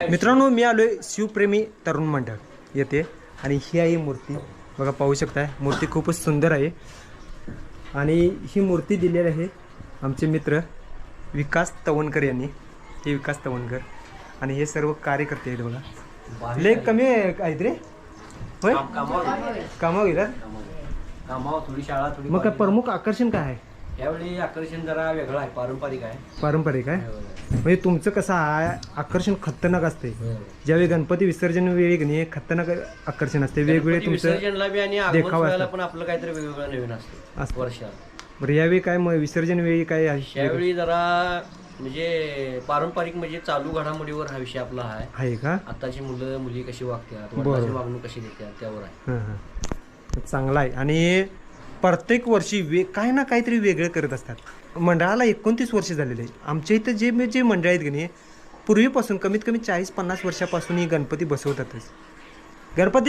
मित्रांनो, मी आलोय शिवप्रेमी तरुण मंडळ येथे आणि ही आहे मूर्ती. बघा, पाहू शकताय, मूर्ती खूपच सुंदर आहे. आणि ही मूर्ती दिलेली आहे आमचे मित्र विकास तवनकर यांनी. हे विकास तवनकर आणि हे सर्व कार्यकर्ते आहेत. बघा, लय कमी आहेत रे. होय, कामावर गेला. थोडी शाळा थोडी. मग काय प्रमुख आकर्षण काय आहे यावेळी? आकर्षण जरा वेगळं आहे, पारंपरिक आहे. पारंपरिक आहे म्हणजे तुमचं कसं आहे आकर्षण खतरनाक असते. ज्यावेळी गणपती विसर्जन वेळी की नाही खतरनाक आकर्षण असते. वेगवेगळे विसर्जनला बी आणि आगमन देखावा सोहळ्याला असतात. पण आपलं काहीतरी वेगवेगळं नवीन असतं वर्षाला. बरं, यावेळी काय मग विसर्जन वेळी काय आहे? यावेळी जरा म्हणजे पारंपरिक म्हणजे चालू घडामोडीवर हा विषय आपला आहे का? आताची मुलं मुली कशी वागतात, बरोबर. वडिलांची वागणूक कशी देतात त्यावर आहे. हां, चांगला आहे. आणि प्रत्येक वर्षी काय ना काहीतरी वेगळं करत असतात. मंडळाला 29 वर्ष झालेले आहे. आमच्या इथं जे मंडळ आहेत की नाही पूर्वीपासून कमीत कमी 40-50 वर्षापासून ही गणपती बसवतातच. गणपती